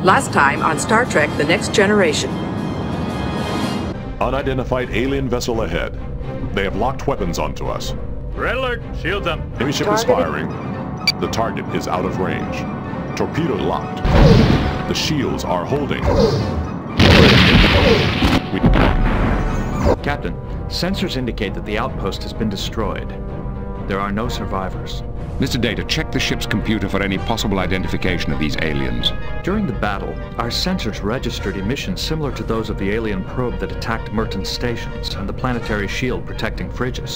Last time on Star Trek The Next Generation. Unidentified alien vessel ahead. They have locked weapons onto us. Red alert! Shields up! Enemy ship is firing. The target is out of range. Torpedo locked. The shields are holding. Captain, sensors indicate that the outpost has been destroyed. There are no survivors. Mr. Data, check the ship's computer for any possible identification of these aliens. During the battle, our sensors registered emissions similar to those of the alien probe that attacked Merton's stations and the planetary shield protecting Phrygia.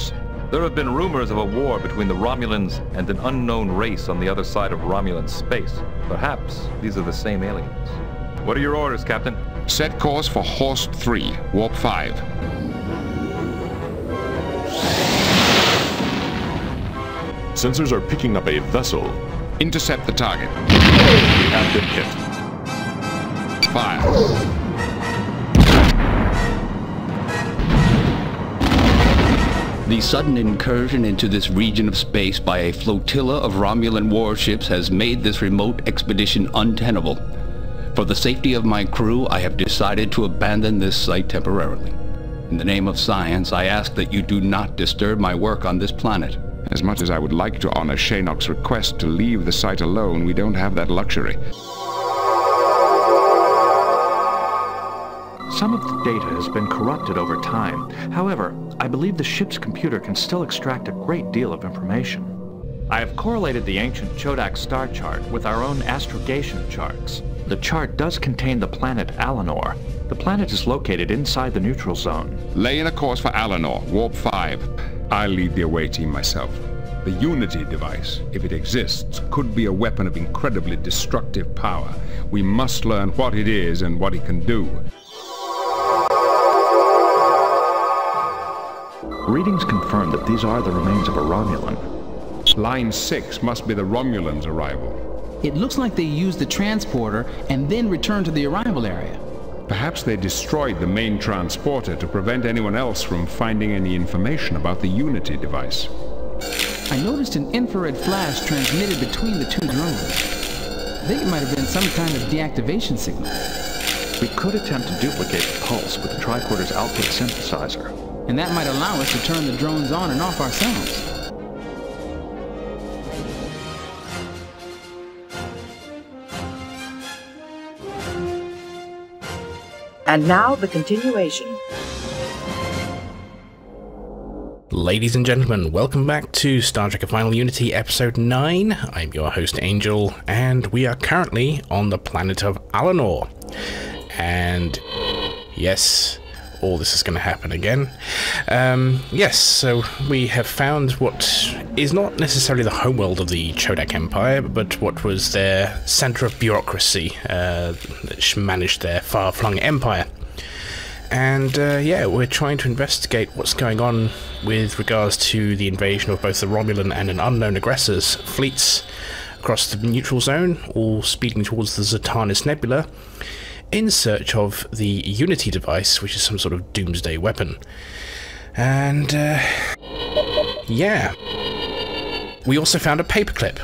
There have been rumors of a war between the Romulans and an unknown race on the other side of Romulan space. Perhaps these are the same aliens. What are your orders, Captain? Set course for Horst 3, Warp 5. Sensors are picking up a vessel. Intercept the target. We have been hit. Fire. The sudden incursion into this region of space by a flotilla of Romulan warships has made this remote expedition untenable. For the safety of my crew, I have decided to abandon this site temporarily. In the name of science, I ask that you do not disturb my work on this planet. As much as I would like to honor Shaynock's request to leave the site alone, we don't have that luxury. Some of the data has been corrupted over time. However, I believe the ship's computer can still extract a great deal of information. I have correlated the ancient Chodak star chart with our own astrogation charts. The chart does contain the planet Alanor. The planet is located inside the neutral zone. Lay in a course for Alanor, Warp 5. I'll lead the away team myself. The Unity device, if it exists, could be a weapon of incredibly destructive power. We must learn what it is and what it can do. Readings confirm that these are the remains of a Romulan. Line 6 must be the Romulans' arrival. It looks like they used the transporter and then returned to the arrival area. Perhaps they destroyed the main transporter to prevent anyone else from finding any information about the Unity device. I noticed an infrared flash transmitted between the two drones. I think it might have been some kind of deactivation signal. We could attempt to duplicate the pulse with the tricorder's output synthesizer. And that might allow us to turn the drones on and off ourselves. And now the continuation. Ladies and gentlemen, welcome back to Star Trek: Final Unity Episode 9. I'm your host Angel, and we are currently on the planet of Alanor. And yes, all this is going to happen again. Yes, so we have found what is not necessarily the homeworld of the Chodak Empire, but what was their center of bureaucracy that managed their far-flung empire. And yeah, we're trying to investigate what's going on with regards to the invasion of both the Romulan and an unknown aggressor's fleets across the neutral zone, all speeding towards the Zatanis Nebula, in search of the Unity device, which is some sort of doomsday weapon. And, yeah. We also found a paperclip.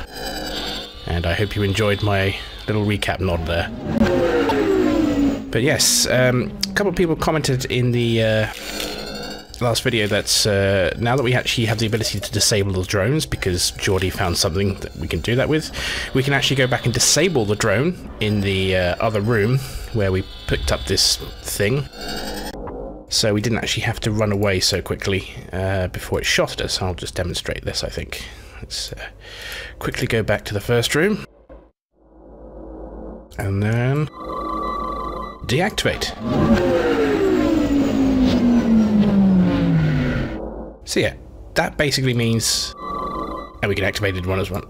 And I hope you enjoyed my little recap nod there. But yes, a couple of people commented in the last video that now that we actually have the ability to disable the drones, because Geordie found something that we can do that with, we can actually go back and disable the drone in the other room where we picked up this thing. So we didn't actually have to run away so quickly before it shot at us. I'll just demonstrate this, I think. Let's quickly go back to the first room. And then deactivate. So yeah, that basically means, and we can activate one as well.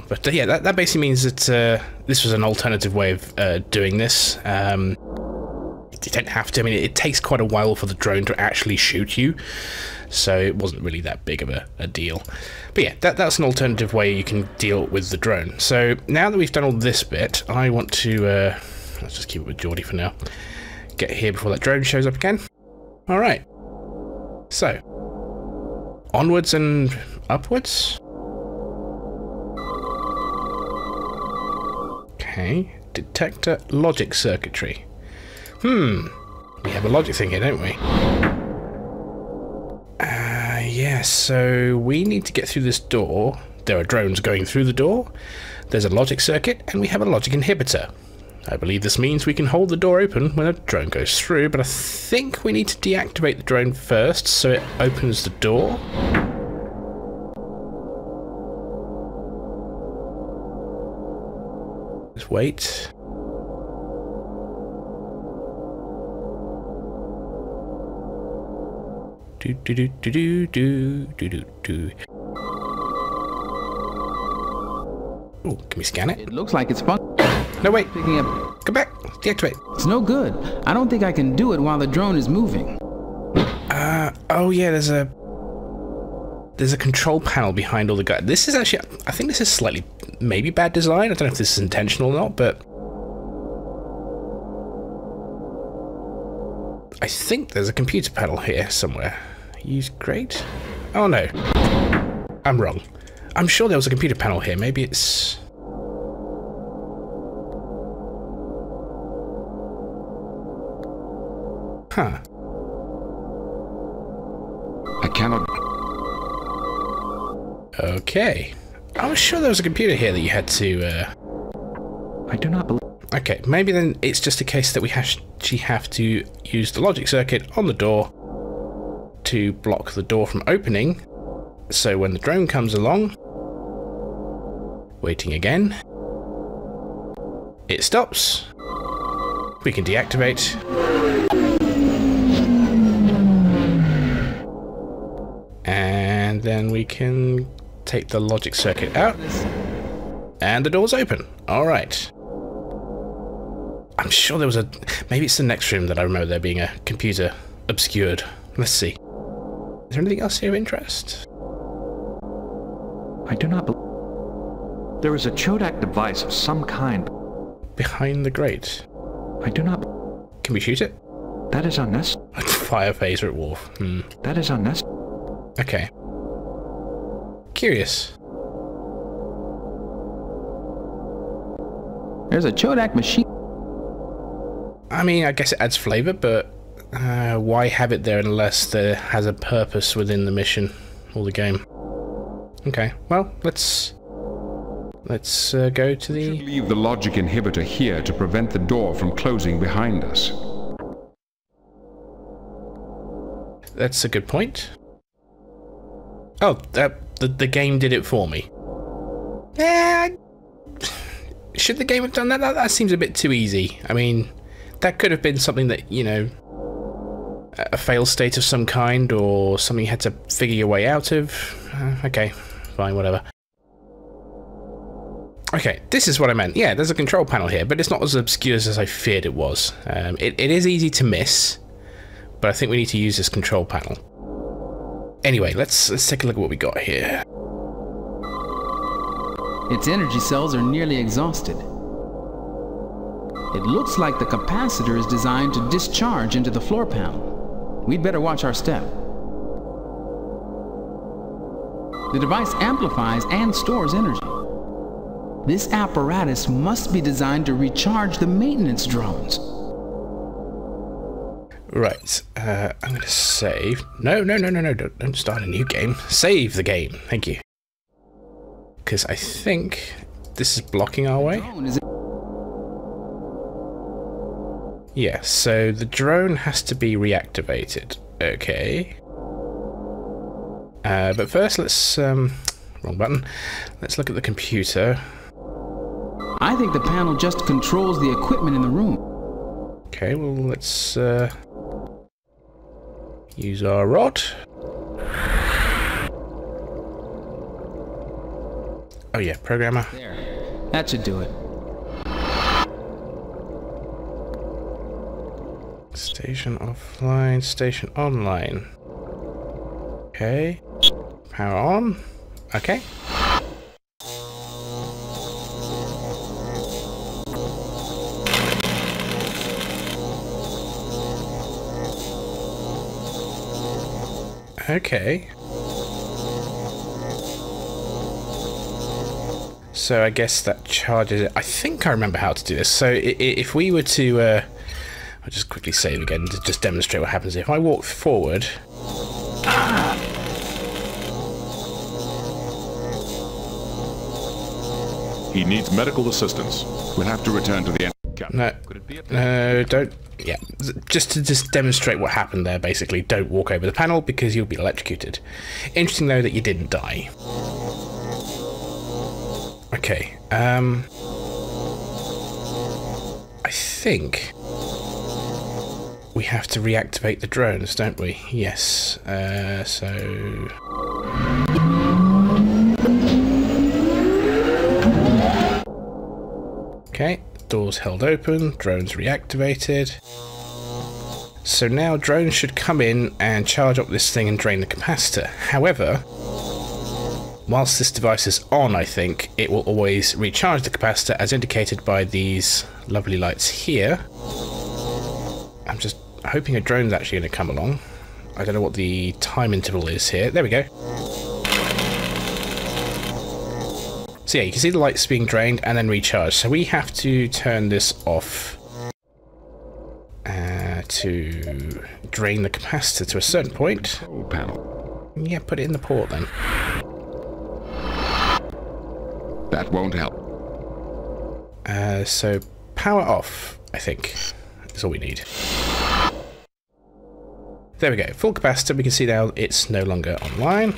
But yeah, that basically means that this was an alternative way of doing this. You don't have to. I mean, it takes quite a while for the drone to actually shoot you, so it wasn't really that big of a deal. But yeah, that's an alternative way you can deal with the drone. So now that we've done all this bit, I want to let's just keep it with Geordie for now. Get here before that drone shows up again. All right. So onwards and upwards. Okay. detector logic circuitry. We have a logic thing here, don't we? Yeah, so we need to get through this door. There are drones going through the door. There's a logic circuit, and we have a logic inhibitor. I believe this means we can hold the door open when a drone goes through, but I think we need to deactivate the drone first so it opens the door. Just wait. Oh, can we scan it? It looks like it's fun. No, wait. Picking up. Come back. Deactivate. It's no good. I don't think I can do it while the drone is moving. Oh yeah, there's a control panel behind all the guys. This is actually, I think this is slightly, maybe bad design. I don't know if this is intentional or not, but I think there's a computer panel here somewhere. Use great? Oh no. I'm wrong. I'm sure there was a computer panel here. Maybe it's... Huh. I cannot... Okay. I was sure there was a computer here that you had to, I do not believe... Okay, maybe then it's just a case that we actually have to use the logic circuit on the door to block the door from opening, so when the drone comes along, waiting again, it stops, we can deactivate, and then we can take the logic circuit out, and the door's open. Alright. I'm sure there was a... Maybe it's the next room that I remember there being a computer obscured. Let's see. Is there anything else here of interest? I do not believe... There is a Chodak device of some kind. Behind the grate. I do not... Can we shoot it? That is unnecessary. Fire phaser at Worf. That is unnecessary. Okay. Curious. There's a Chodak machine. I mean, I guess it adds flavor, but why have it there unless there has a purpose within the mission or the game? Okay, well, let's go to the... We should leave the logic inhibitor here to prevent the door from closing behind us. That's a good point. Oh, the game did it for me. Should the game have done that? That seems a bit too easy. I mean, that could have been something that, you know, a fail state of some kind, or something you had to figure your way out of. Okay, fine, whatever. Okay, this is what I meant. Yeah, there's a control panel here, but it's not as obscure as I feared it was. It is easy to miss, but I think we need to use this control panel. Anyway, let's take a look at what we got here. Its energy cells are nearly exhausted. It looks like the capacitor is designed to discharge into the floor panel. We'd better watch our step. The device amplifies and stores energy. This apparatus must be designed to recharge the maintenance drones. Right, I'm going to save. No, don't start a new game. Save the game, thank you. Because I think this is blocking our way. Yeah, so the drone has to be reactivated. Okay. But first let's... wrong button. Let's look at the computer. I think the panel just controls the equipment in the room. Okay, well let's use our rod. Oh yeah, programmer. There. That should do it. Station offline, station online. Okay. Power on. Okay. Okay. So I guess that charges it. I think I remember how to do this. So if we were to... I'll just quickly save again to just demonstrate what happens. If I walk forward... He needs medical assistance. We'll have to return to the... No, don't... Yeah, just to demonstrate what happened there, basically. Don't walk over the panel because you'll be electrocuted. Interesting, though, that you didn't die. Okay, I think we have to reactivate the drones, don't we? Yes, so... Okay, doors held open, drones reactivated. So now drones should come in and charge up this thing and drain the capacitor. However, whilst this device is on, I think, it will always recharge the capacitor as indicated by these lovely lights here. I'm just hoping a drone's actually going to come along. I don't know what the time interval is here. There we go. So yeah, you can see the lights being drained and then recharged. So we have to turn this off to drain the capacitor to a certain point. Control panel. Yeah, put it in the port then. That won't help. So power off, I think, is all we need. There we go, full capacitor. We can see now it's no longer online.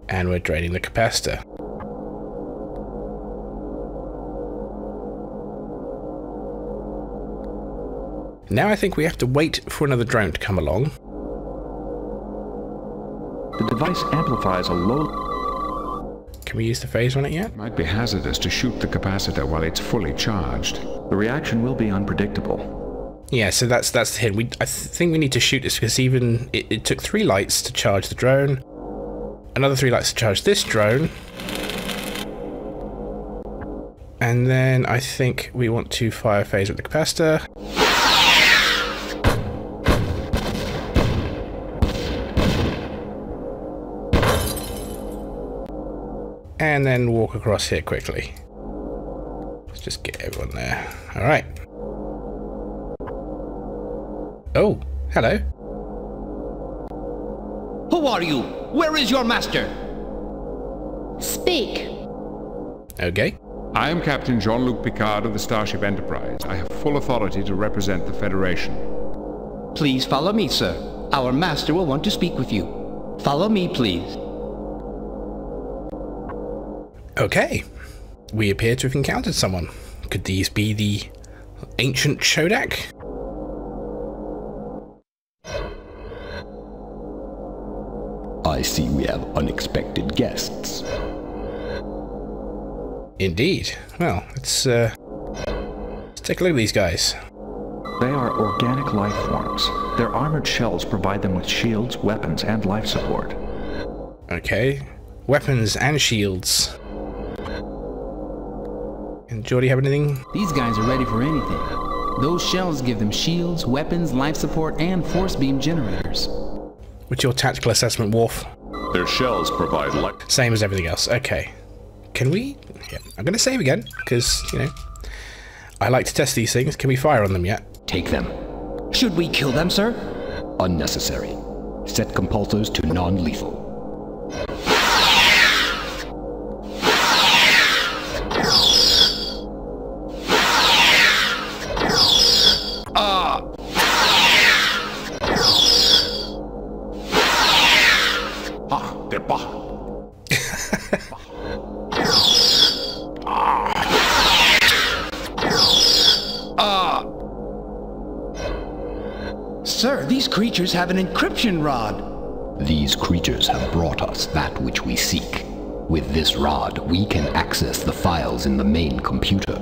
And we're draining the capacitor. Now I think we have to wait for another drone to come along. The device amplifies a low... Can we use the phaser on it yet? It might be hazardous to shoot the capacitor while it's fully charged. The reaction will be unpredictable. Yeah, so that's the hint. I think we need to shoot this because even it took 3 lights to charge the drone. Another 3 lights to charge this drone. And then I think we want to fire phase with the capacitor. And then walk across here quickly. Let's just get everyone there. Alright. Oh, hello. Who are you? Where is your master? Speak. Okay. I am Captain Jean-Luc Picard of the Starship Enterprise. I have full authority to represent the Federation. Please follow me, sir. Our master will want to speak with you. Follow me, please. Okay. We appear to have encountered someone. Could these be the ancient Chodak? I see we have unexpected guests. Indeed. Well, let's take a look at these guys. They are organic life forms. Their armored shells provide them with shields, weapons, and life support. Okay. Weapons and shields. And Geordie, have anything? These guys are ready for anything. Those shells give them shields, weapons, life support, and force beam generators. What's your tactical assessment, Worf? Their shells provide light. Same as everything else. Okay. Can we... Yeah, I'm going to save again, because, you know, I like to test these things. Can we fire on them yet? Take them. Should we kill them, sir? Unnecessary. Set compulsors to non-lethal. Sir, these creatures have an encryption rod. These creatures have brought us that which we seek. With this rod, we can access the files in the main computer.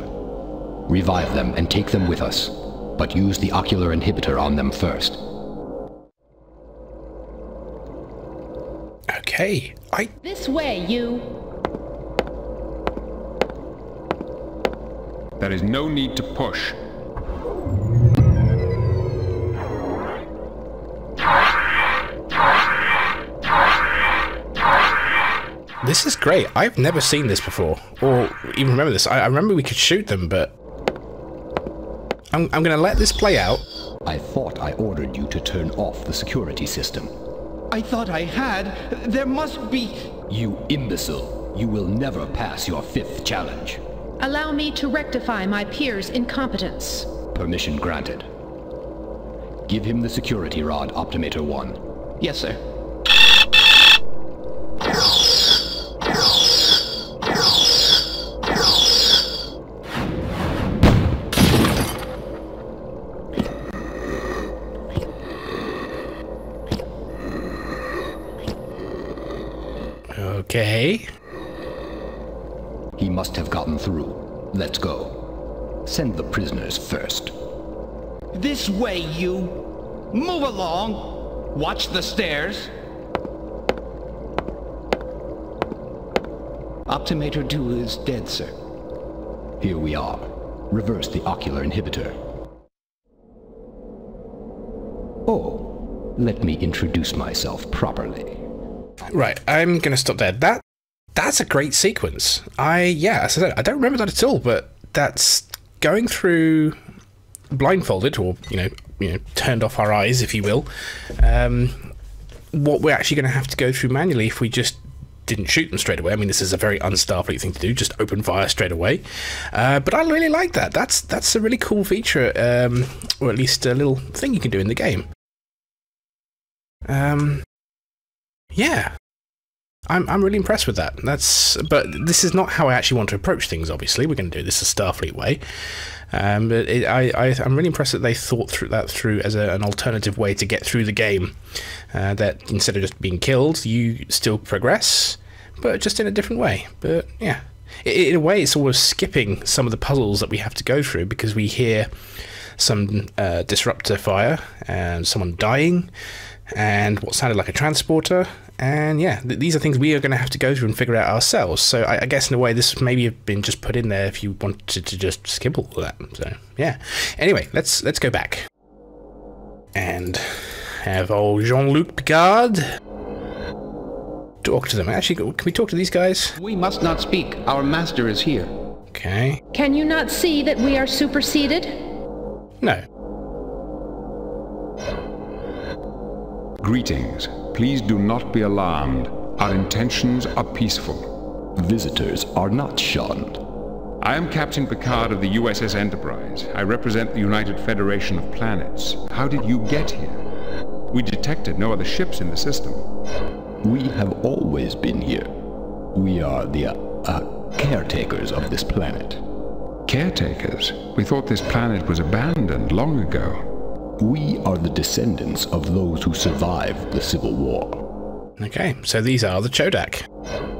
Revive them and take them with us, but use the ocular inhibitor on them first. Okay, This way, you. There is no need to push. This is great. I've never seen this before, or even remember this. I remember we could shoot them, but I'm going to let this play out. I thought I ordered you to turn off the security system. I thought I had. There must be... You imbecile. You will never pass your 5th challenge. Allow me to rectify my peer's incompetence. Permission granted. Give him the security rod, Optimator 1. Yes, sir. Okay. He must have gotten through. Let's go. Send the prisoners first. This way, you! Move along! Watch the stairs! Optimator 2 is dead, sir. Here we are. Reverse the ocular inhibitor. Oh, let me introduce myself properly. Right, I'm going to stop there. That's a great sequence. Yeah, as I said, I don't remember that at all, but that's going through blindfolded, or you know, turned off our eyes, if you will. What we're actually going to have to go through manually if we just didn't shoot them straight away. I mean, this is a very un-Starfleet thing to do, just open fire straight away. But I really like that. That's a really cool feature, or at least a little thing you can do in the game. Yeah. I'm really impressed with that. But this is not how I actually want to approach things, obviously. We're going to do this the Starfleet way. But I'm really impressed that they thought through as an alternative way to get through the game. That instead of just being killed, you still progress, but just in a different way. But yeah, in a way, it's almost skipping some of the puzzles that we have to go through, because we hear some disruptor fire and someone dying, and what sounded like a transporter. And yeah, these are things we are going to have to go through and figure out ourselves. So I guess in a way this maybe have been just put in there if you wanted to just skip all of that. So yeah. Anyway, let's go back and have old Jean-Luc Picard talk to them. Actually, can we talk to these guys? We must not speak. Our master is here. Okay. Can you not see that we are superseded? No. Greetings. Please do not be alarmed. Our intentions are peaceful. Visitors are not shunned. I am Captain Picard of the USS Enterprise. I represent the United Federation of Planets. How did you get here? We detected no other ships in the system. We have always been here. We are the caretakers of this planet. Caretakers? We thought this planet was abandoned long ago. We are the descendants of those who survived the Civil War. Okay, so these are the Chodak.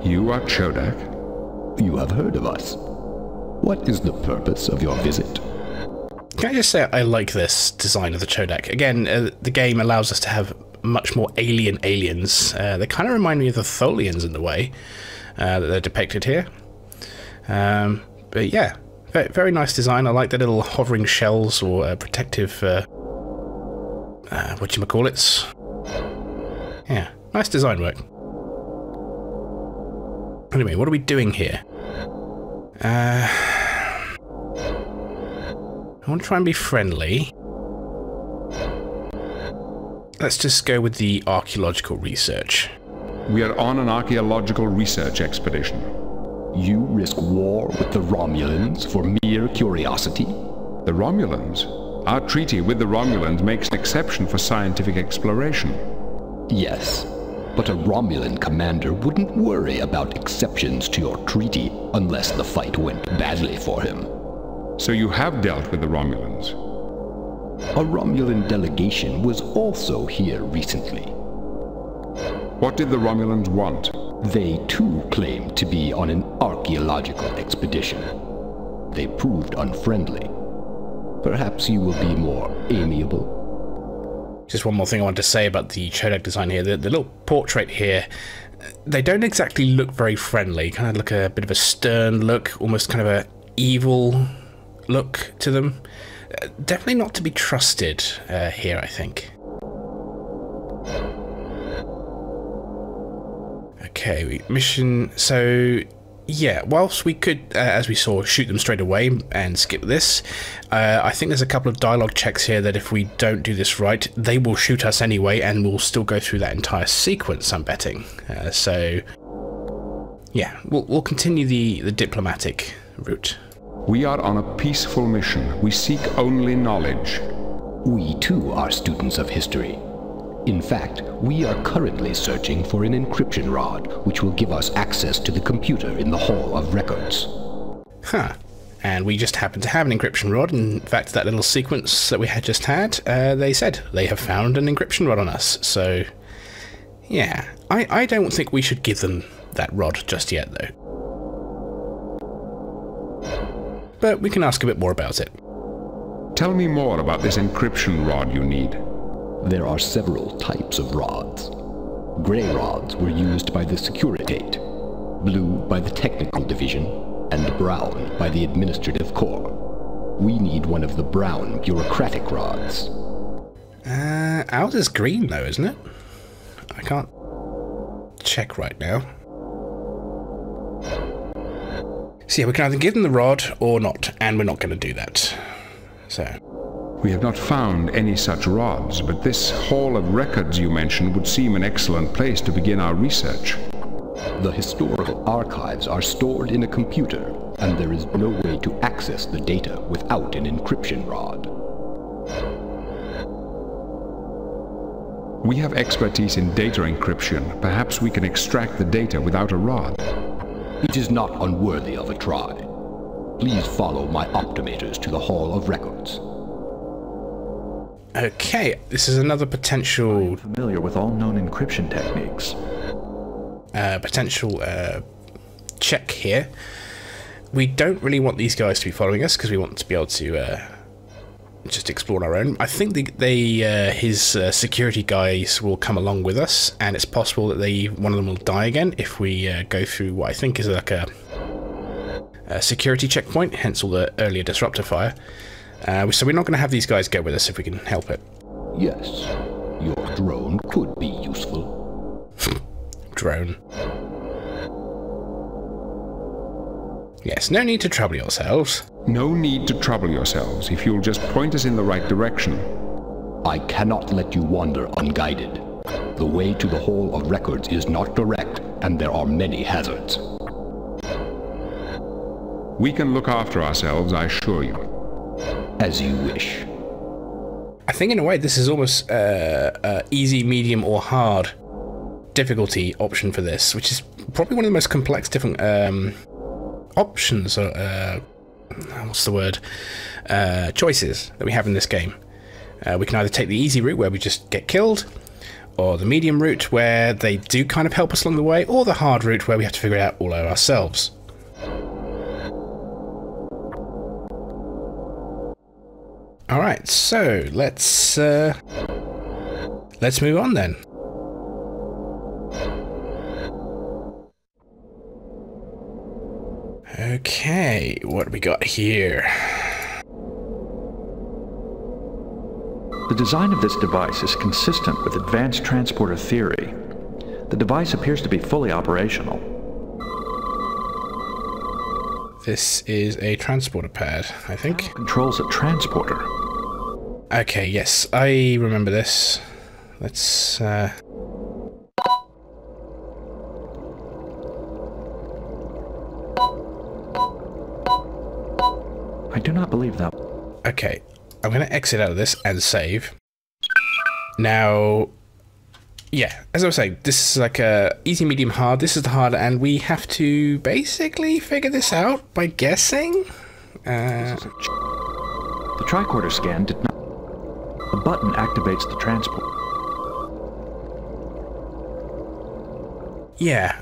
You are Chodak? You have heard of us. What is the purpose of your visit? Can I just say I like this design of the Chodak? Again, the game allows us to have much more alien aliens. They kind of remind me of the Tholians in a way that they're depicted here. But yeah, very nice design. I like the little hovering shells or protective... whatchamacallits. Yeah, nice design work. Anyway, what are we doing here? I want to try and be friendly. Let's just go with the archaeological research. We are on an archaeological research expedition. You risk war with the Romulans for mere curiosity? The Romulans? Our treaty with the Romulans makes an exception for scientific exploration. Yes, but a Romulan commander wouldn't worry about exceptions to your treaty unless the fight went badly for him. So you have dealt with the Romulans? A Romulan delegation was also here recently. What did the Romulans want? They too claimed to be on an archaeological expedition. They proved unfriendly. Perhaps you will be more amiable. Just one more thing I want to say about the Chodak design here. The little portrait here, they don't exactly look very friendly. Kind of look a bit of a stern look, almost kind of a evil look to them. Definitely not to be trusted here, I think. Okay, mission... So, yeah, whilst we could, as we saw, shoot them straight away and skip this, I think there's a couple of dialogue checks here that if we don't do this right, they will shoot us anyway, and we'll still go through that entire sequence, I'm betting. So, yeah, we'll continue the diplomatic route. We are on a peaceful mission. We seek only knowledge. We too are students of history. In fact, we are currently searching for an encryption rod, which will give us access to the computer in the Hall of Records. Huh. And we just happen to have an encryption rod. In fact, that little sequence that we had just had, they said they have found an encryption rod on us. So, yeah. I don't think we should give them that rod just yet, though. But we can ask a bit more about it. Tell me more about this encryption rod you need. There are several types of rods. Gray rods were used by the Securitate, blue by the Technical Division, and brown by the Administrative Corps. We need one of the brown bureaucratic rods. Ours is green though, isn't it? I can't check right now. So yeah, we can either give them the rod or not, and we're not going to do that. So... We have not found any such rods, but this Hall of Records you mentioned would seem an excellent place to begin our research. The historical archives are stored in a computer, and there is no way to access the data without an encryption rod. We have expertise in data encryption. Perhaps we can extract the data without a rod. It is not unworthy of a try. Please follow my optimators to the Hall of Records. Okay, this is another potential... I'm familiar with all known encryption techniques. Potential check here. We don't really want these guys to be following us because we want to be able to just explore on our own. I think his security guys will come along with us, and it's possible that one of them will die again if we go through what I think is like a security checkpoint, hence all the earlier disruptor fire. So we're not going to have these guys go with us if we can help it. Yes, your drone could be useful. Drone. Yes, no need to trouble yourselves. No need to trouble yourselves if you'll just point us in the right direction. I cannot let you wander unguided. The way to the Hall of Records is not direct, and there are many hazards. We can look after ourselves, I assure you. As you wish. I think in a way this is almost easy, medium, or hard difficulty option for this, which is probably one of the most complex different options, what's the word? Choices that we have in this game. We can either take the easy route where we just get killed, or the medium route where they do kind of help us along the way, or the hard route where we have to figure it out all ourselves. Alright, so let's move on then. Okay, what do we got here? The design of this device is consistent with advanced transporter theory. The device appears to be fully operational. This is a transporter pad, I think. Controls a transporter. Okay, yes, I remember this. Let's, I do not believe that. Okay, I'm going to exit out of this and save. Now, yeah, as I was saying, this is like a easy, medium, hard. This is the hard, and we have to basically figure this out by guessing. The tricorder scan did not. The button activates the transport. Yeah,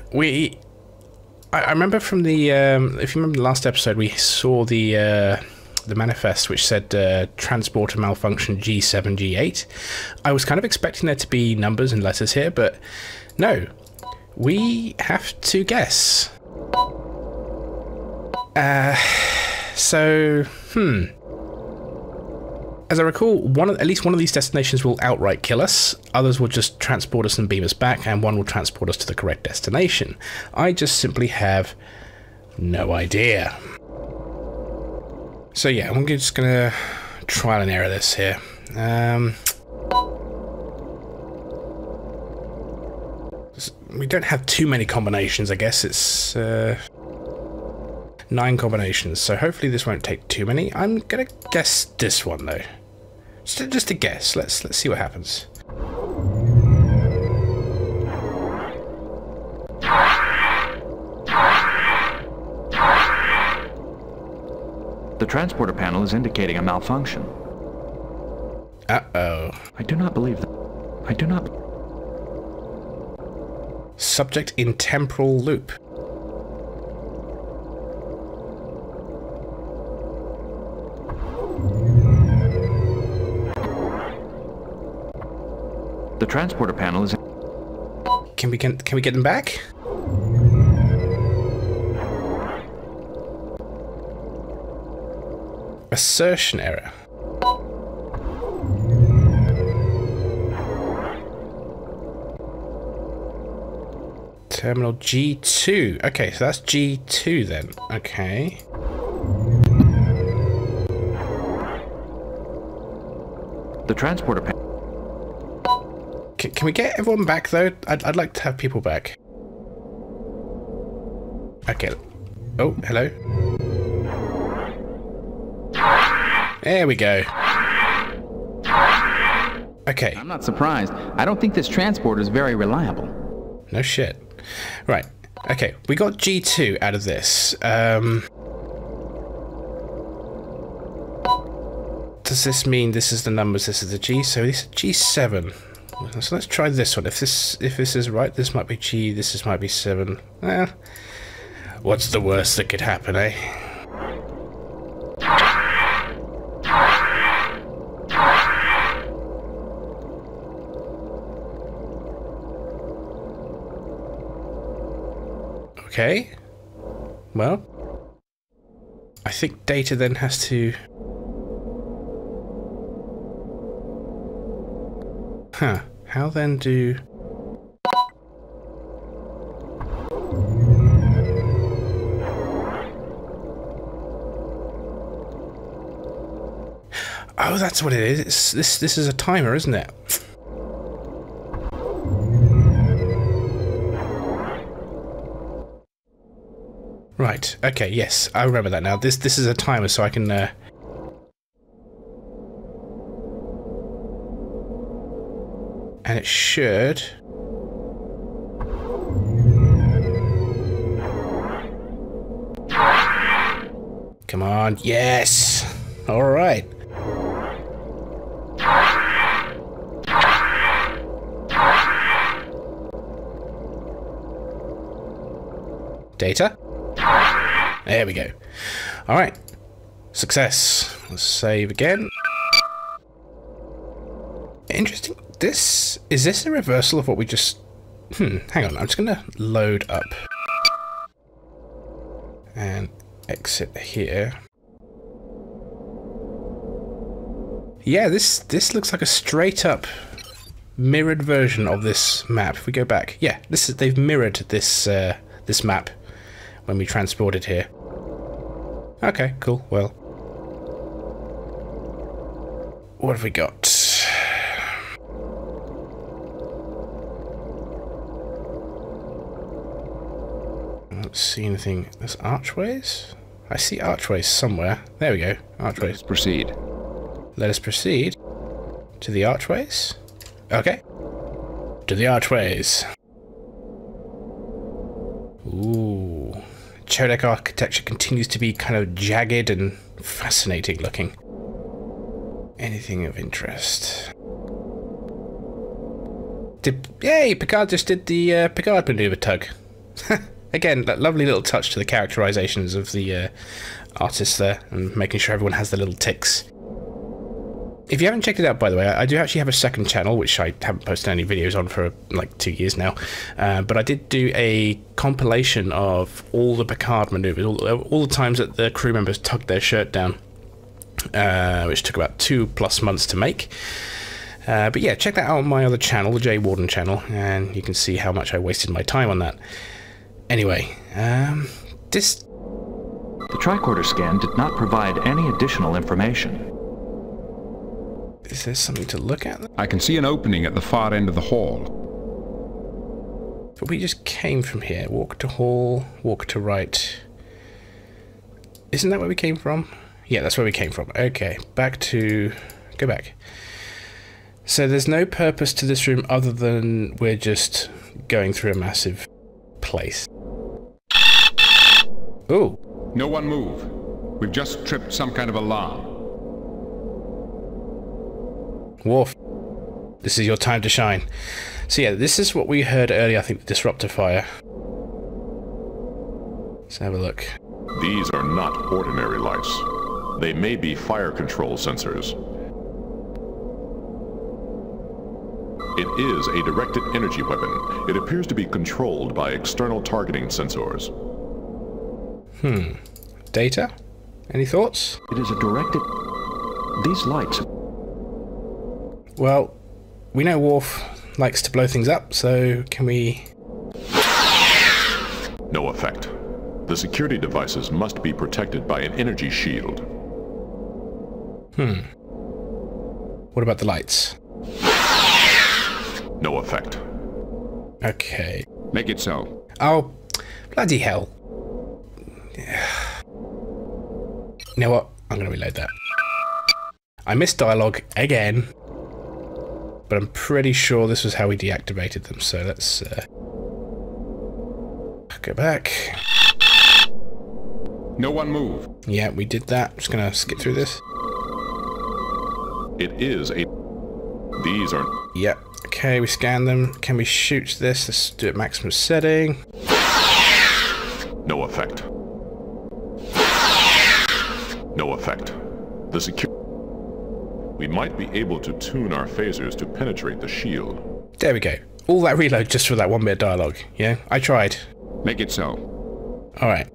I remember from the if you remember the last episode, we saw the manifest which said transporter malfunction G7, G8. I was kind of expecting there to be numbers and letters here, but no, we have to guess. as I recall, at least one of these destinations will outright kill us, others will just transport us and beam us back, and one will transport us to the correct destination. I just simply have no idea. So yeah, I'm just gonna trial and error this here. We don't have too many combinations, I guess. It's 9 combinations, so hopefully this won't take too many. I'm gonna guess this one though. Just a guess. Let's see what happens. The transporter panel is indicating a malfunction. Uh-oh. I do not believe that. I do not... Subject in temporal loop. The transporter panel is... Can we get them back? Assertion error. Terminal G2. Okay, so that's G2 then. Okay. The transporter panel... Can we get everyone back though? I'd like to have people back. Okay. Oh, hello. There we go. Okay. I'm not surprised. I don't think this transporter is very reliable. No shit. Right. Okay, we got G2 out of this. Does this mean this is the numbers, this is the G? So this is G7. So let's try this one. If this is right, this might be G, this might be 7. What's the worst that could happen, eh? Okay. Well, I think data then has to... Huh. How then do... Oh, that's what it is. This is a timer, isn't it? Right. Okay. Yes, I remember that now. This is a timer, so I can. And it should. Come on. Yes. All right. Data. There we go. All right. Success. Let's save again. Interesting. Is this a reversal of what we just... hang on. I'm just going to load up. And exit here. Yeah, this looks like a straight up mirrored version of this map. If we go back. Yeah, they've mirrored this this map when we transported here. Okay, cool. Well, what have we got? I don't see anything. There's archways? I see archways somewhere. There we go. Archways. Let's proceed. Let us proceed to the archways. Okay. To the archways. Ooh. Chodak architecture continues to be kind of jagged and fascinating looking. Anything of interest? Yay! Picard just did the Picard maneuver tug. Again, that lovely little touch to the characterizations of the artists there, and making sure everyone has the little ticks. If you haven't checked it out, by the way, I do actually have a second channel, which I haven't posted any videos on for like 2 years now. But I did do a compilation of all the Picard maneuvers, all the times that the crew members tugged their shirt down. which took about 2+ months to make. But yeah, check that out on my other channel, the J Warden channel, and you can see how much I wasted my time on that. Anyway, this... The tricorder scan did not provide any additional information. Is there something to look at? I can see an opening at the far end of the hall. But we just came from here. Walk to hall, walk to right. Isn't that where we came from? Yeah, that's where we came from. Okay, back to... Go back. So there's no purpose to this room other than we're just going through a massive place. Ooh. No one move. We've just tripped some kind of alarm. Worf, this is your time to shine. So yeah, this is what we heard earlier, I think, the disruptor fire. Let's have a look. These are not ordinary lights. They may be fire control sensors. It is a directed energy weapon. It appears to be controlled by external targeting sensors. Data? Any thoughts? It is a directed... These lights... Well, we know Worf likes to blow things up, so can we... No effect. The security devices must be protected by an energy shield. What about the lights? No effect. Okay. Make it so. Oh, bloody hell. You know what? I'm going to reload that. I missed dialogue again, but I'm pretty sure this was how we deactivated them, so let's go back. No one move. Yeah, we did that. Just going to skip through this. It is a... These are... Yep. Okay, we scan them. Can we shoot this? Let's do it maximum setting. No effect. No effect. The We might be able to tune our phasers to penetrate the shield. There we go. All that reload just for that one bit of dialogue. Yeah, I tried. Make it so. Alright.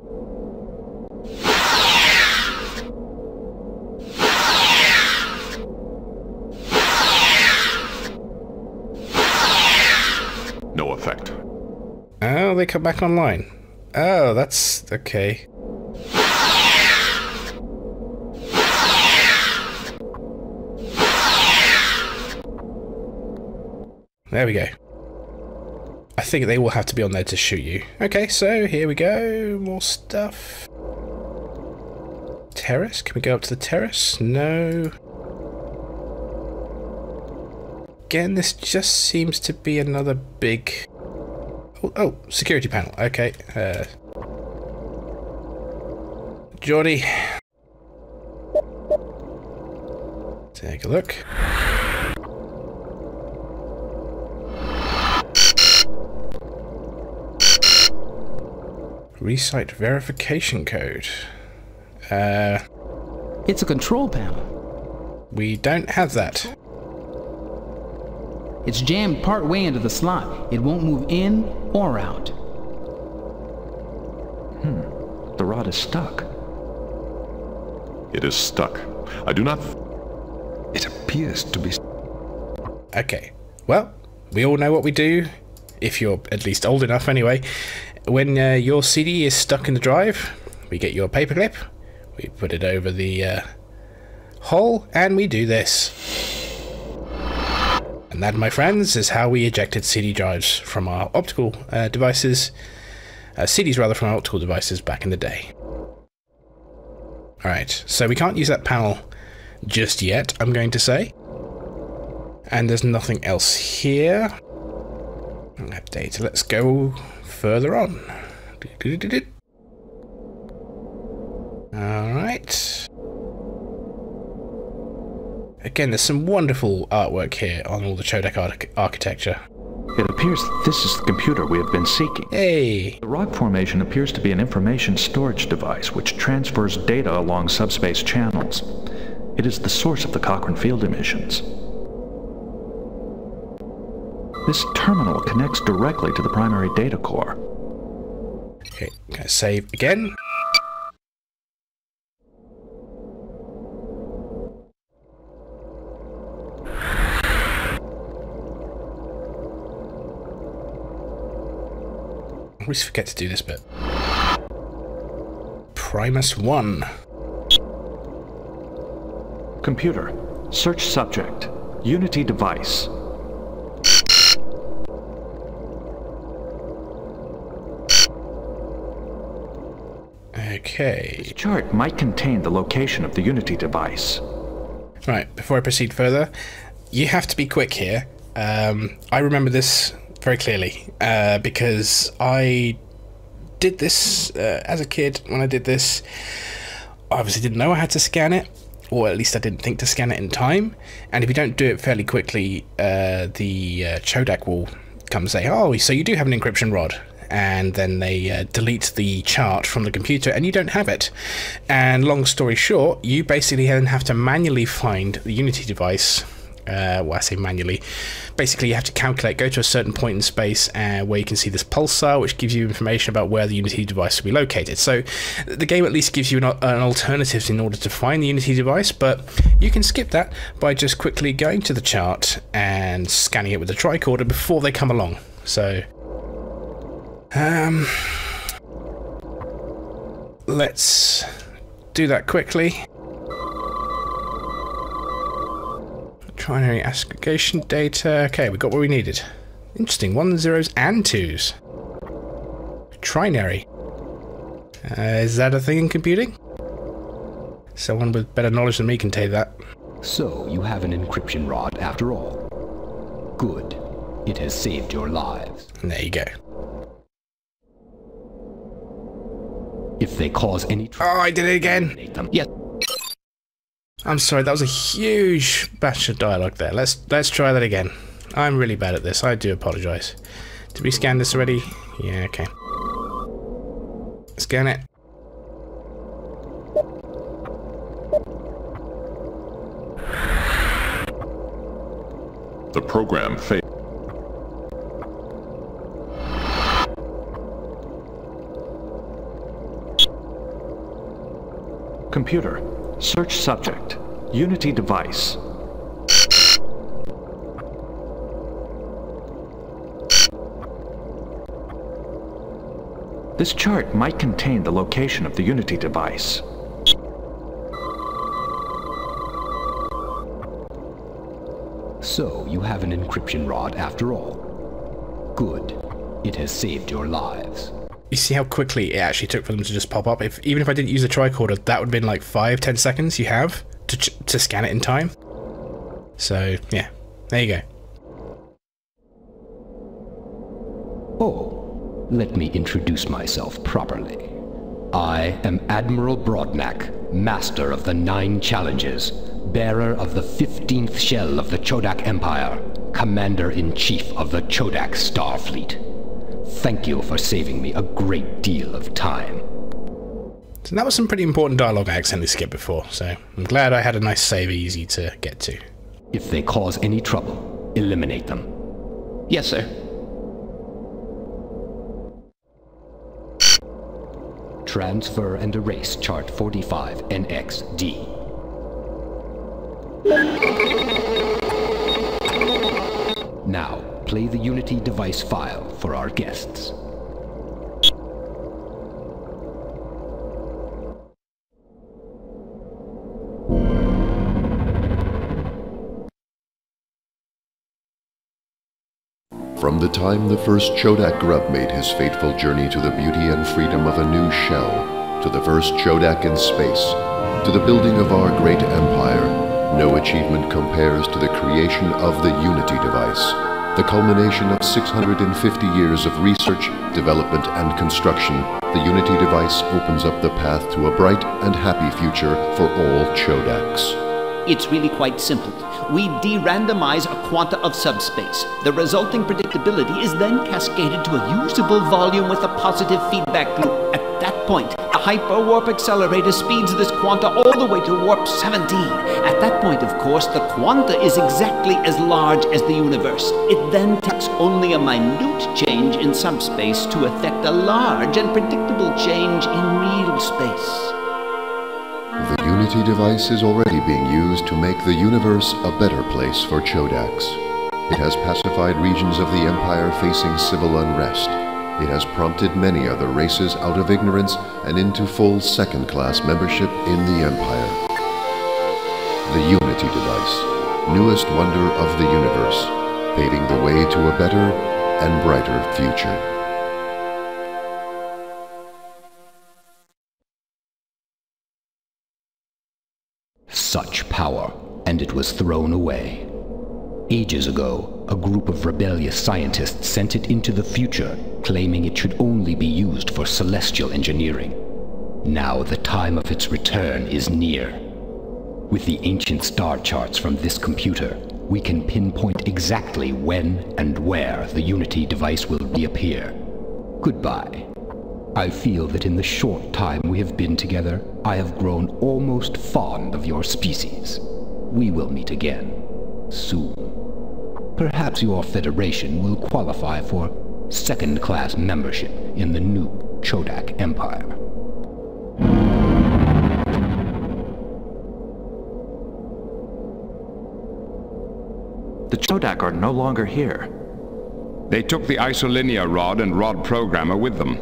No effect. Oh, they come back online. Oh, that's... okay. There we go. I think they will have to be on there to shoot you. Okay, so here we go. More stuff. Terrace? Can we go up to the terrace? No. Again, this just seems to be another big... Oh, security panel. Okay. Geordie. Take a look. Resite verification code. It's a control panel. We don't have that. It's jammed part way into the slot. It won't move in or out. The rod is stuck. It is stuck. I do not... It appears to be... Okay. Well, we all know what we do. If you're at least old enough anyway. When your CD is stuck in the drive, we get your paperclip, we put it over the hole, and we do this. And that, my friends, is how we ejected CD drives from our optical devices, CDs rather, from our optical devices back in the day. Alright, so we can't use that panel just yet, I'm going to say. And there's nothing else here. Data, let's go further on. Alright. Again, there's some wonderful artwork here on all the Chodak architecture. It appears that this is the computer we have been seeking. Hey! The rock formation appears to be an information storage device which transfers data along subspace channels. It is the source of the Cochrane field emissions. This terminal connects directly to the primary data core. Okay, gonna save again. always forget to do this bit. Primus 1. Computer, search subject. Unity device. Okay. This chart might contain the location of the Unity device. Right, before I proceed further, you have to be quick here. I remember this very clearly, because I did this as a kid. When I did this, I obviously didn't know I had to scan it, or at least I didn't think to scan it in time. And if you don't do it fairly quickly, the Chodak will come and say, oh, so you do have an encryption rod. And then they delete the chart from the computer and you don't have it. And long story short, you basically then have to manually find the Unity device. Well, I say manually. Basically, you have to calculate, go to a certain point in space where you can see this pulsar, which gives you information about where the Unity device will be located. So the game at least gives you an alternative in order to find the Unity device, but you can skip that by just quickly going to the chart and scanning it with the tricorder before they come along. So let's do that quickly. Trinary aggregation data. Okay, we got what we needed. Interesting. 1s, 0s, and 2s. Trinary. Is that a thing in computing? Someone with better knowledge than me can tell you that. So, you have an encryption rod after all. Good. It has saved your lives. And there you go. If they cause any trouble... Oh, I did it again! Yes. I'm sorry, that was a huge batch of dialogue there. Let's try that again. I'm really bad at this. I do apologise. Did we scan this already? Yeah, okay. Scan it. The program failed. Computer, search subject. Unity device. This chart might contain the location of the Unity device. So, you have an encryption rod after all. Good. It has saved your lives. You see how quickly it actually took for them to just pop up? Even if I didn't use the tricorder, that would have been like 5-10 seconds you have to scan it in time. So, yeah. There you go. Oh, let me introduce myself properly. I am Admiral Broadnack, Master of the 9 Challenges, bearer of the 15th shell of the Chodak Empire, Commander-in-Chief of the Chodak Starfleet. Thank you for saving me a great deal of time. So that was some pretty important dialogue I accidentally skipped before, so I'm glad I had a nice save easy to get to. If they cause any trouble, eliminate them. Yes, sir. Transfer and erase Chart 45 NXD. Now, play the Unity device file for our guests. From the time the first Chodak grub made his fateful journey to the beauty and freedom of a new shell, to the first Chodak in space, to the building of our great empire, no achievement compares to the creation of the Unity device, the culmination of 650 years of research, development, and construction. The Unity device opens up the path to a bright and happy future for all Chodaks. It's really quite simple. We de-randomize a quanta of subspace. The resulting predictability is then cascaded to a usable volume with a positive feedback loop. At that point, a hyperwarp accelerator speeds this quanta all the way to warp 17. At that point, of course, the quanta is exactly as large as the universe. It then takes only a minute change in subspace to affect a large and predictable change in real space. The Unity device is already being used to make the universe a better place for Chodaks. It has pacified regions of the Empire facing civil unrest. it has prompted many other races out of ignorance and into full second-class membership in the Empire. The Unity device, newest wonder of the universe, paving the way to a better and brighter future. Such power, and it was thrown away. Ages ago, a group of rebellious scientists sent it into the future, claiming it should only be used for celestial engineering. Now the time of its return is near. With the ancient star charts from this computer, we can pinpoint exactly when and where the Unity device will reappear. Goodbye. I feel that in the short time we have been together, I have grown almost fond of your species. We will meet again, soon. Perhaps your Federation will qualify for second-class membership in the new Chodak Empire. The Chodak are no longer here. They took the isolinear rod and rod programmer with them.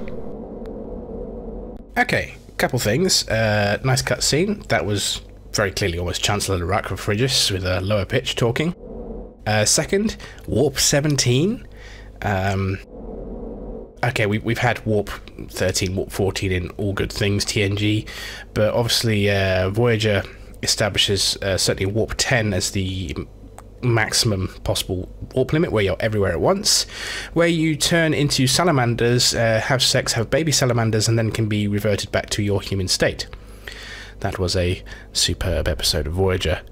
Okay, couple things. Nice cutscene. That was very clearly almost Chancellor Frigis with a lower pitch talking. Second, Warp 17. Okay, we've had Warp 13, Warp 14 in All Good Things, TNG, but obviously Voyager establishes certainly Warp 10 as the maximum possible warp limit, where you're everywhere at once, where you turn into salamanders, have sex, have baby salamanders, and then can be reverted back to your human state. That was a superb episode of Voyager.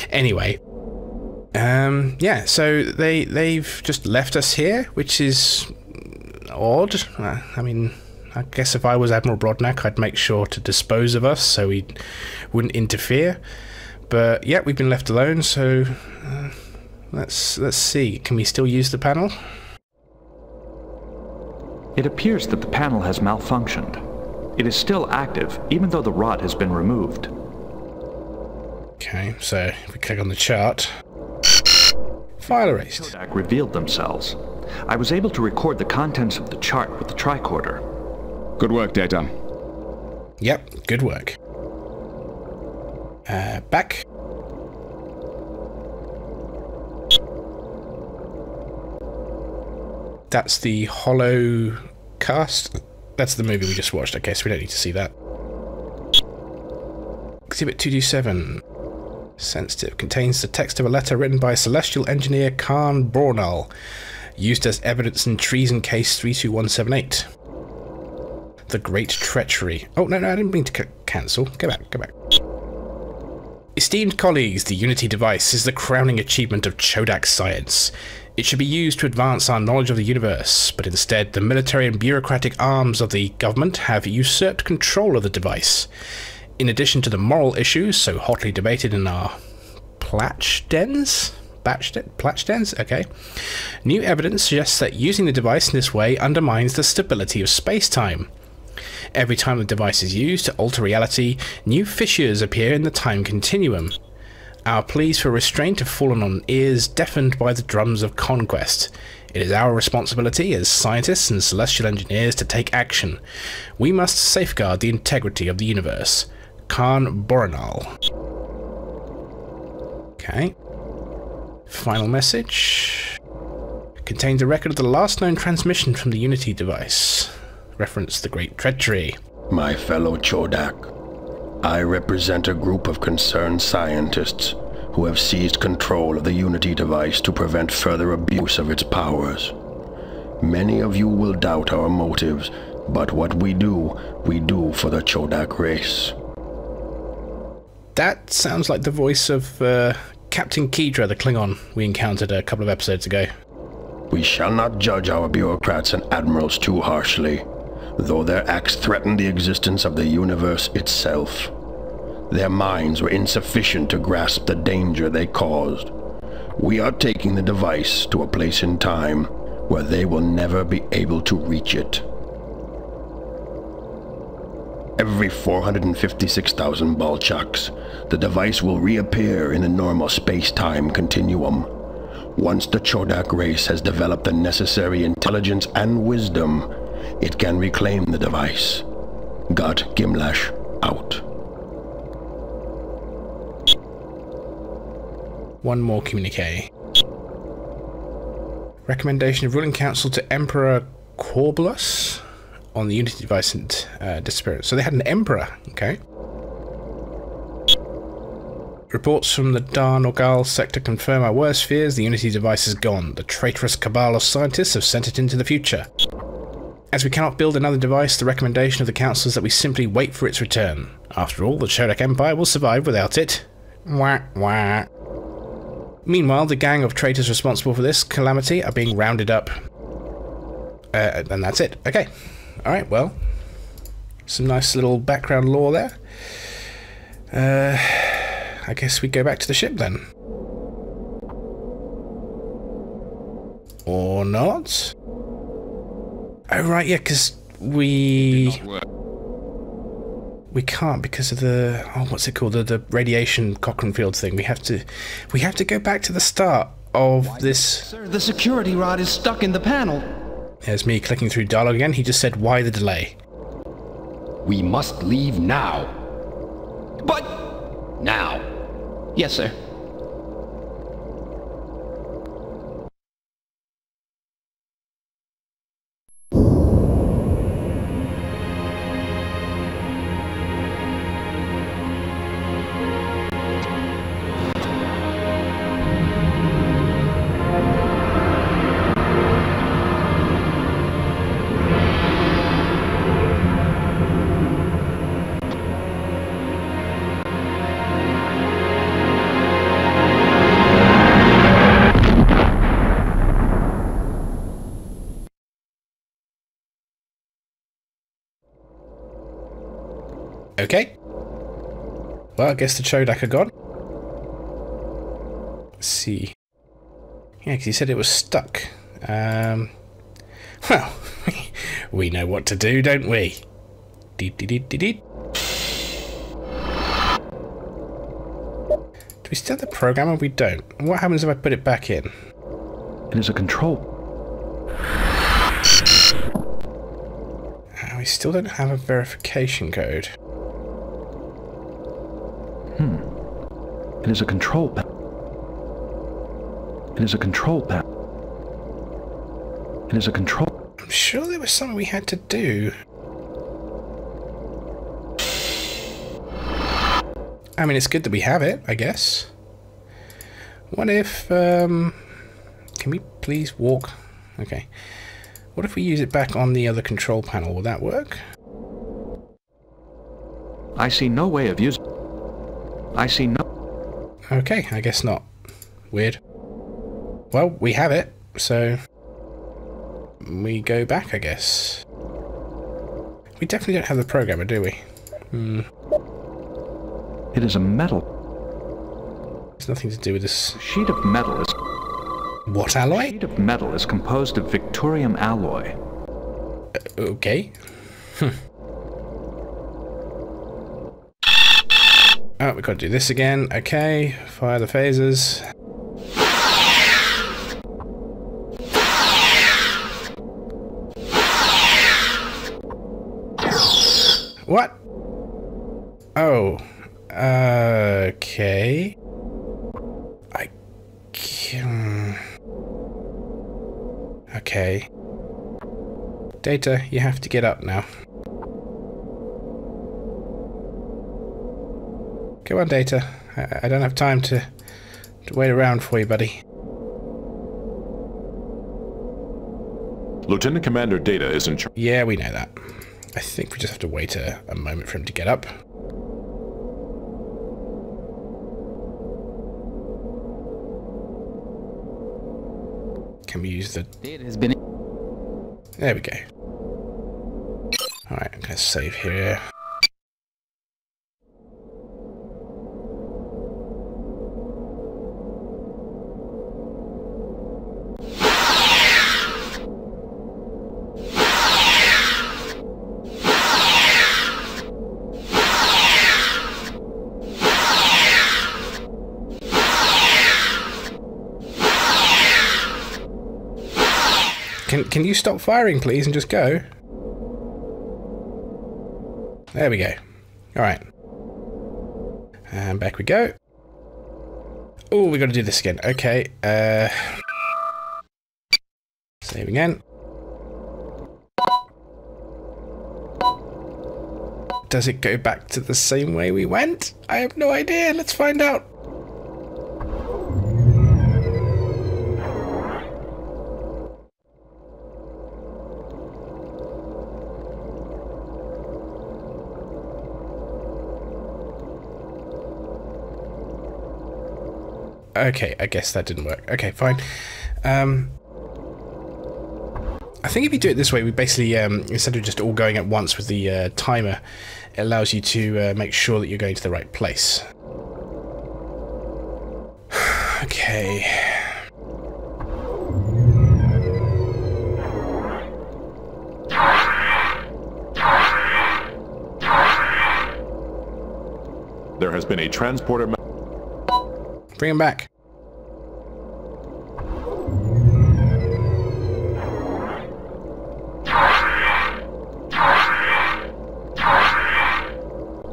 Anyway, yeah, so they've just left us here, which is odd. I mean, I guess if I was Admiral Brodnack, I'd make sure to dispose of us so we wouldn't interfere. But yeah, we've been left alone, so let's see. Can we still use the panel? It appears that the panel has malfunctioned. It is still active, even though the rod has been removed. Okay, so if we click on the chart, file erased. Chodak revealed themselves. I was able to record the contents of the chart with the tricorder. Good work, Data. Yep, good work. Back. That's the Hollow Cast. That's the movie we just watched. Okay, so we don't need to see that. Exhibit 227. Sensitive. Contains the text of a letter written by Celestial Engineer Khan Bornal, used as evidence in Treason Case 32178. The Great Treachery. Oh, no, I didn't mean to cancel. Go back. Esteemed colleagues, the Unity device is the crowning achievement of Chodak science. It should be used to advance our knowledge of the universe, but instead the military and bureaucratic arms of the government have usurped control of the device. In addition to the moral issues so hotly debated in our Platch dens? Okay. New evidence suggests that using the device in this way undermines the stability of space-time. Every time the device is used to alter reality, new fissures appear in the time continuum. Our pleas for restraint have fallen on ears deafened by the drums of conquest. It is our responsibility as scientists and celestial engineers to take action. We must safeguard the integrity of the universe. Khan Bornal. Okay. Final message. Contains a record of the last known transmission from the Unity device. Reference the Great Treachery. My fellow Chodak, I represent a group of concerned scientists who have seized control of the Unity device to prevent further abuse of its powers. Many of you will doubt our motives, but what we do for the Chodak race. That sounds like the voice of Captain Kedra, the Klingon we encountered a couple of episodes ago. We shall not judge our bureaucrats and admirals too harshly, though their acts threaten the existence of the universe itself. Their minds were insufficient to grasp the danger they caused. We are taking the device to a place in time where they will never be able to reach it. Every 456,000 Balchaks, the device will reappear in the normal space-time continuum. Once the Chodak race has developed the necessary intelligence and wisdom, it can reclaim the device. Gut Gimlash out. One more communique. Recommendation of ruling council to Emperor Corblus on the Unity device and disappearance. So they had an emperor, okay. Reports from the Dar-Nogal sector confirm our worst fears. The Unity device is gone. The traitorous cabal of scientists have sent it into the future. As we cannot build another device, the recommendation of the council is that we simply wait for its return. After all, the Chodak Empire will survive without it. Wah, wah. Meanwhile, the gang of traitors responsible for this calamity are being rounded up. And that's it. Okay. Alright, well. Some nice little background lore there. I guess we go back to the ship then. Or not? Oh, right, yeah, because we can't because of the... Oh, what's it called? The radiation Cochrane field thing. We have to go back to the start of this... Sir, the security rod is stuck in the panel. There's me clicking through dialogue again. He just said, why the delay? We must leave now. But... Now. Yes, sir. Okay. Well, I guess the Chodak are gone. Let's see. Yeah, because he said it was stuck. Well, we know what to do, don't we? Do we still have the program or we don't? What happens if I put it back in? It is a control. We still don't have a verification code. It is a control panel. It is a control panel. It is a control... I'm sure there was something we had to do. I mean, it's good that we have it, I guess. What if, can we please walk? Okay. What if we use it back on the other control panel? Will that work? I see no way of using... I see no... Okay, I guess not. Weird. Well, we have it, so... we go back, I guess. We definitely don't have the programmer, do we? It is a metal. It's nothing to do with this. A sheet of metal is... What alloy? A sheet of metal is composed of Victorium alloy. Okay. Oh, we've got to do this again. Okay, fire the phasers. What? Oh. Okay. I can... Okay. Data, you have to get up now. Come on, Data. I don't have time to wait around for you, buddy. Lieutenant Commander Data is in charge. Yeah, we know that. I think we just have to wait a moment for him to get up. Can we use the... It has been... There we go. Alright, I'm going to save here. Can you stop firing, please, and just go? There we go. Alright. And back we go. Oh, we got to do this again. Okay. Save again. Does it go back to the same way we went? I have no idea. Let's find out. Okay, I guess that didn't work. Okay, fine. I think if you do it this way, we basically, instead of just all going at once with the timer, it allows you to make sure that you're going to the right place. Okay. There has been a transporter... Bring him back.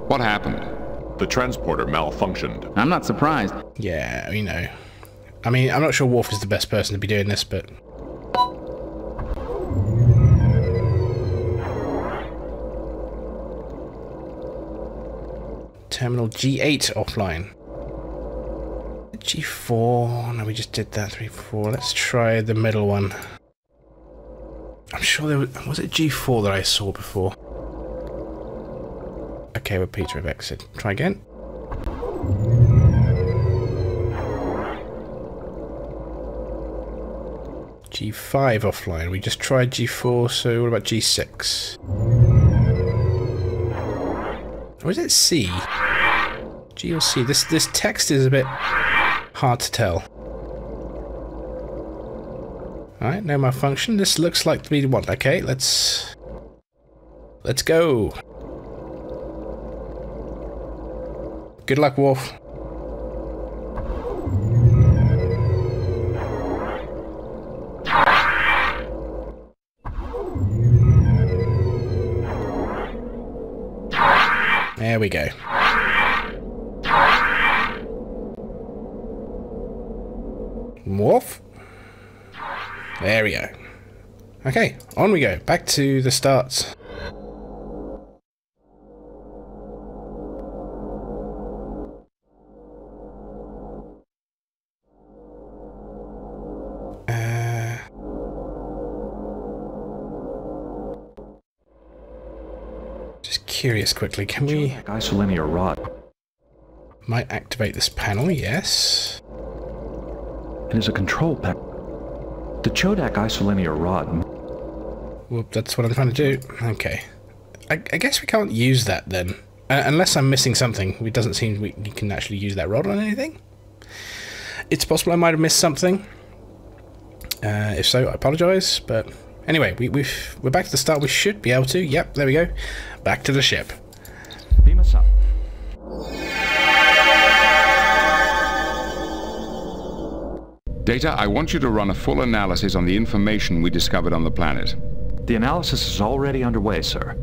What happened? The transporter malfunctioned. I'm not surprised. Yeah, we know. I mean, I'm not sure Worf is the best person to be doing this, but... Terminal G8 offline. G4... No, we just did that. 3, 4. Let's try the middle one. I'm sure there was... Was it G4 that I saw before? Okay, repeater of exit. Try again. G5 offline. We just tried G4, so what about G6? Or is it C? G or C? This text is a bit hard to tell. Alright, no malfunction. This looks like to be what? Okay, let's go. Good luck, Worf. There we go. Worf? There we go. Okay, on we go. Back to the start. Just curious quickly, can we... Isolinear rod. Might activate this panel, yes. It is a control pack. The Chodak isolinear rod. Well, that's what I'm trying to do. Okay. I guess we can't use that then. Unless I'm missing something. It doesn't seem we can actually use that rod on anything. It's possible I might have missed something. If so, I apologise, but... Anyway, we're back to the start. We should be able to. Yep, there we go. Back to the ship. Beam us up. Data, I want you to run a full analysis on the information we discovered on the planet. The analysis is already underway, sir.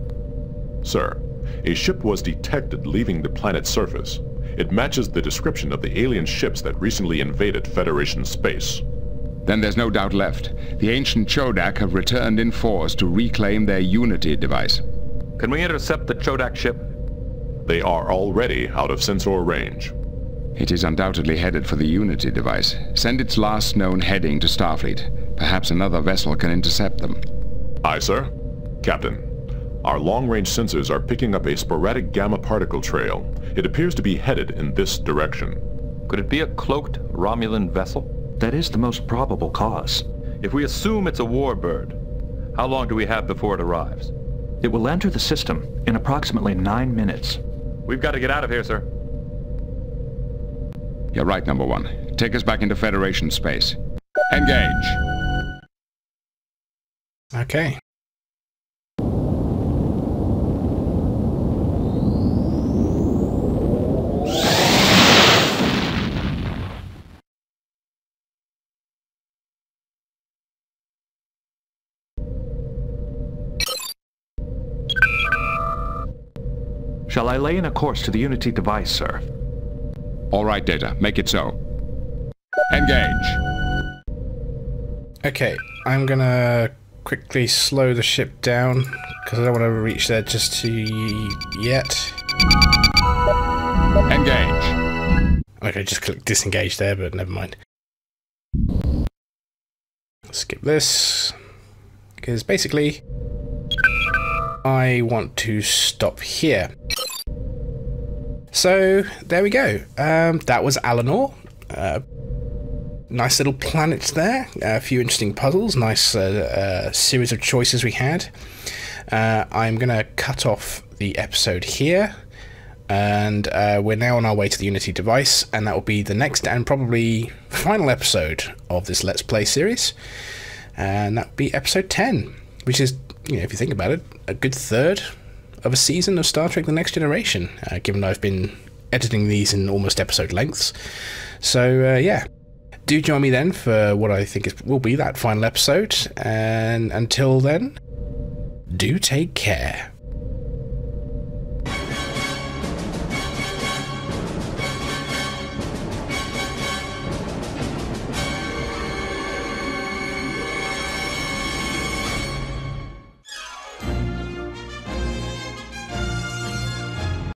Sir, a ship was detected leaving the planet's surface. It matches the description of the alien ships that recently invaded Federation space. Then there's no doubt left. The ancient Chodak have returned in force to reclaim their Unity device. Can we intercept the Chodak ship? They are already out of sensor range. It is undoubtedly headed for the Unity device. Send its last known heading to Starfleet. Perhaps another vessel can intercept them. Aye, sir. Captain, our long-range sensors are picking up a sporadic gamma particle trail. It appears to be headed in this direction. Could it be a cloaked Romulan vessel? That is the most probable cause. If we assume it's a warbird, how long do we have before it arrives? It will enter the system in approximately 9 minutes. We've got to get out of here, sir. You're right, number one. Take us back into Federation space. Engage! Okay. Shall I lay in a course to the Unity device, sir? All right, Data. Make it so. Engage! Okay, I'm gonna quickly slow the ship down, because I don't want to reach there just yet. Engage! Okay, just click disengage there, but never mind. Skip this, because basically I want to stop here. So there we go. That was Alanor. Nice little planets there. A few interesting puzzles. Nice series of choices we had. I'm gonna cut off the episode here, and we're now on our way to the Unity device, and that will be the next and probably final episode of this Let's Play series, and that will be episode 10, which is, you know, if you think about it, a good third of a season of Star Trek The Next Generation, given I've been editing these in almost episode lengths. So yeah, do join me then for what I think will be that final episode, and until then, do take care.